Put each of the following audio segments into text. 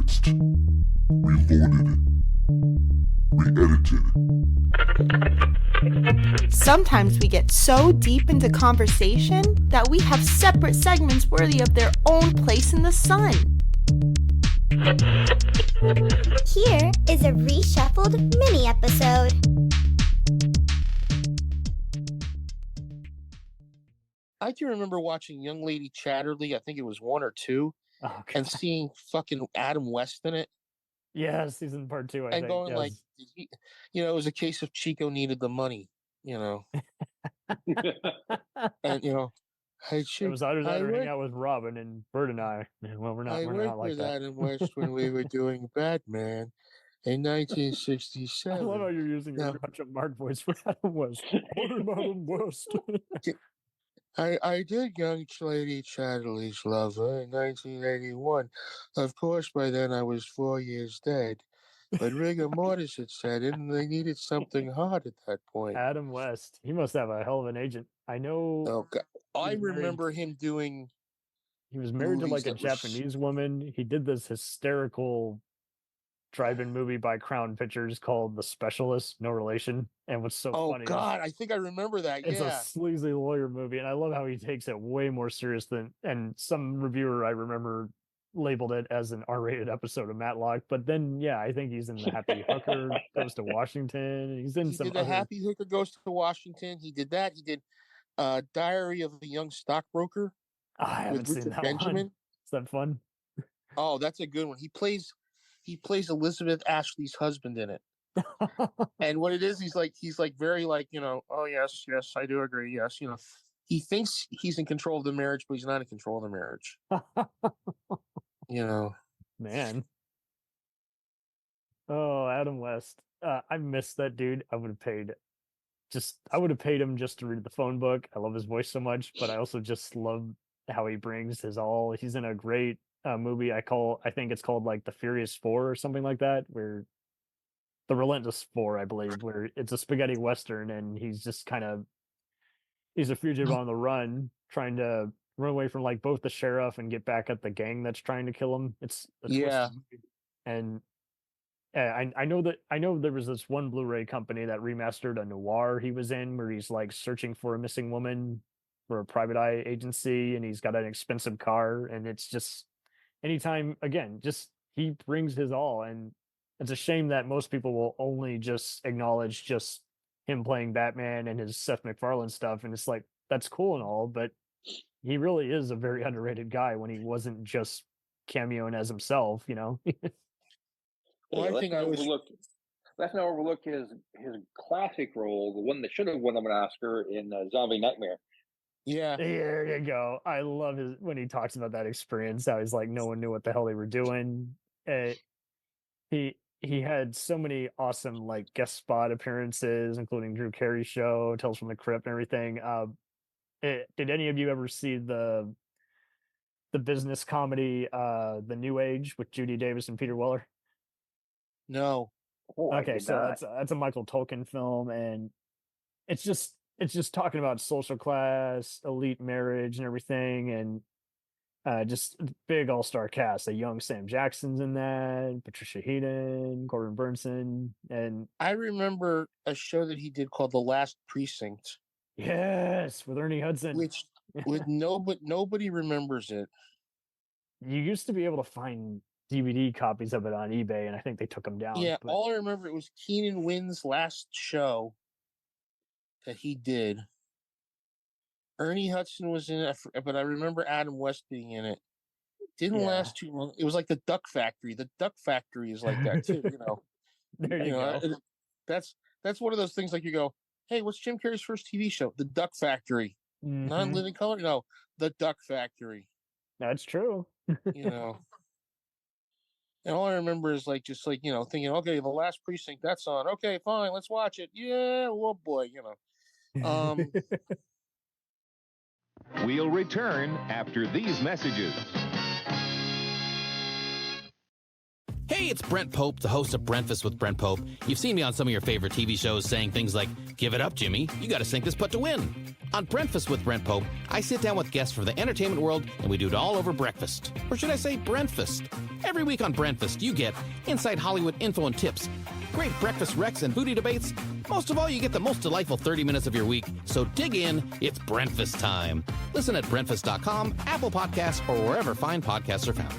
mixed, we loaded it, we edited it. Sometimes we get so deep into conversation that we have separate segments worthy of their own place in the sun. Here is a reshuffled mini episode. I can remember watching Young Lady Chatterley, I think it was 1 or 2, and seeing fucking Adam West in it. Yeah, season part 2, I and think. going yes. like, it was a case of Chico needed the money, and hey, It was either that or hang out with Robin and Bert and I. Well, we're not like that. I worked with Adam West when we were doing Batman in 1967. I love how you're using your Groucho Marx voice for Adam West. I'm Adam West. I did Young Lady Chatterley's Lover in 1981. Of course, by then I was 4 years dead. But rigor mortis had set in, and they needed something hard at that point. Adam West. He must have a hell of an agent. I know. Oh, God. I remember him doing... He was married to like a Japanese woman. He did this hysterical drive-in movie by Crown Pictures called The Specialist, no relation. And what's so funny? Oh God, I think I remember that. It's a sleazy lawyer movie, and I love how he takes it way more serious than. And some reviewer I remember labeled it as an R-rated episode of Matlock. But then, yeah, I think he's in The Happy Hooker Goes to Washington. He's in some. He did The Happy Hooker Goes to Washington. He did that. He did Diary of a Young Stockbroker. I haven't seen that Benjamin. One. Is that fun? Oh, that's a good one. He plays Elizabeth Ashley's husband in it. And what it is, he's like very like, oh yes, I do agree. Yes. He thinks he's in control of the marriage, but he's not in control of the marriage. Man. Oh, Adam West. I missed that dude. I would have paid him just to read the phone book. I love his voice so much, but I also just love how he brings his all. He's in a great movie I think it's called like The Furious Four or something like that, where The Relentless Four, I believe, where it's a spaghetti western and he's just he's a fugitive on the run, trying to run away from like both the sheriff and get back at the gang that's trying to kill him. It's and I know there was this one Blu-ray company that remastered a noir he was in where he's like searching for a missing woman for a private eye agency, and he's got an expensive car, and it's just anytime again, just he brings his all, and it's a shame that most people will only just acknowledge just him playing Batman and his Seth MacFarlane stuff, and it's like that's cool and all, but he really is a very underrated guy when he wasn't just cameoing as himself, Well, let's not overlook his classic role, the one that should have won him an Oscar in Zombie Nightmare. Yeah, there you go. I love when he talks about that experience. How he's like, no one knew what the hell they were doing. He had so many awesome like guest spot appearances, including Drew Carey's show, Tales from the Crypt, and everything. Did any of you ever see the business comedy, The New Age, with Judy Davis and Peter Weller? No. Okay, so that's a Michael Tolkien film, and it's just talking about social class, elite marriage, and everything, and just big all-star cast. A young Sam Jackson's in that, Patricia Heaton, Corbin Burnson, and I remember a show that he did called The Last Precinct. Yes, with Ernie Hudson, which nobody remembers it. You used to be able to find DVD copies of it on eBay, and I think they took them down. Yeah, all I remember, it was Keenan Wynn's last show that he did. Ernie Hudson was in it, but I remember Adam West being in it. Didn't last too long. It was like the Duck Factory. The Duck Factory is like that too. There you go. That's one of those things like you go, hey, what's Jim Carrey's first TV show? The Duck Factory. Mm-hmm. Not in Living Color? No, The Duck Factory. That's true. And all I remember is just thinking, okay, The Last Precinct, that's on. Okay, fine, let's watch it. Yeah, oh boy, We'll return after these messages. Hey, it's Brent Pope, the host of Breakfast with Brent Pope. You've seen me on some of your favorite TV shows saying things like, "Give it up, Jimmy. You got to sink this putt to win." On Breakfast with Brent Pope, I sit down with guests from the entertainment world, and we do it all over breakfast. Or should I say Brentfast? Every week on Brentfast, you get inside Hollywood info and tips, great breakfast recs and booty debates. Most of all, you get the most delightful 30 minutes of your week. So dig in. It's Brentfast time. Listen at Brentfast.com, Apple Podcasts, or wherever fine podcasts are found.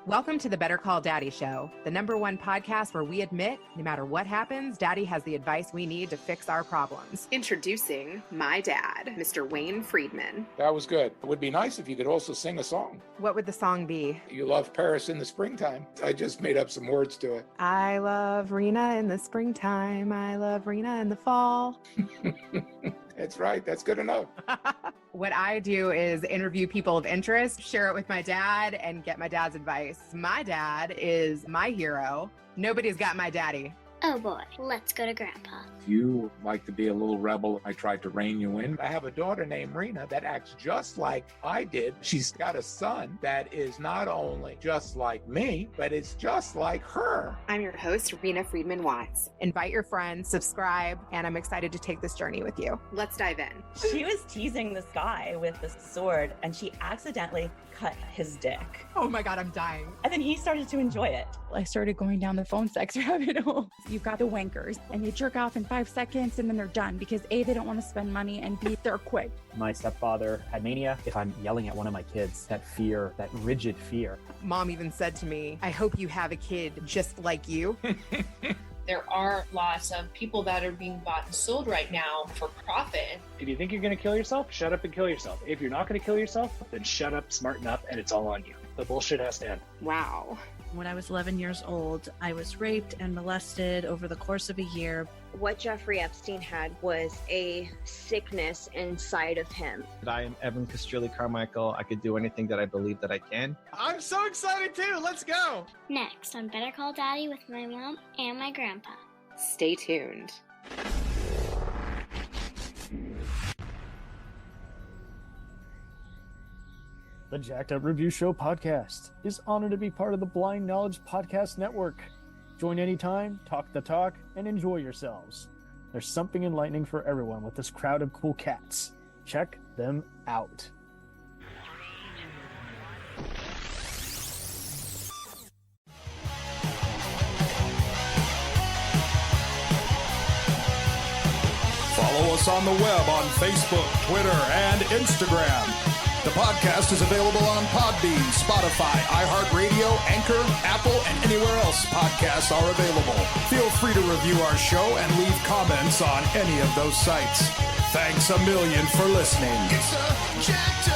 Welcome to the Better Call Daddy Show, the #1 podcast where we admit, no matter what happens, Daddy has the advice we need to fix our problems. Introducing my dad, Mr. Wayne Friedman. That was good. It would be nice if you could also sing a song. What would the song be? You love Paris in the springtime. I just made up some words to it. I love Rena in the springtime. I love Rena in the fall. That's right. That's good enough. What I do is interview people of interest, share it with my dad, and get my dad's advice. My dad is my hero. Nobody's got my daddy. Oh boy, let's go to Grandpa. You like to be a little rebel. I tried to rein you in. I have a daughter named Rena that acts just like I did. She's got a son that is not only just like me, but it's just like her. I'm your host, Rena Friedman Watts. Invite your friends, subscribe, and I'm excited to take this journey with you. Let's dive in. She was teasing this guy with this sword, and she accidentally cut his dick. Oh my God, I'm dying. And then he started to enjoy it. I started going down the phone sex rabbit hole. You've got the wankers, and they jerk off in 5 seconds, and then they're done because A, they don't want to spend money, and B, they're quick. My stepfather had mania. If I'm yelling at one of my kids, that fear, that rigid fear. Mom even said to me, I hope you have a kid just like you. There are lots of people that are being bought and sold right now for profit. If you think you're going to kill yourself, shut up and kill yourself. If you're not going to kill yourself, then shut up, smarten up, and it's all on you. The bullshit has to end. Wow. When I was 11 years old, I was raped and molested over the course of a year. What Jeffrey Epstein had was a sickness inside of him. I am Evan Castrilli Carmichael. I could do anything that I believe that I can. I'm so excited too. Let's go. Next on Better Call Daddy with my mom and my grandpa. Stay tuned. The Jacked Up Review Show podcast is honored to be part of the Blind Knowledge Podcast Network. Join anytime, talk the talk, and enjoy yourselves. There's something enlightening for everyone with this crowd of cool cats. Check them out. Follow us on the web on Facebook, Twitter, and Instagram. The podcast is available on Podbean, Spotify, iHeartRadio, Anchor, Apple, and anywhere else podcasts are available. Feel free to review our show and leave comments on any of those sites. Thanks a million for listening. It's a Jacked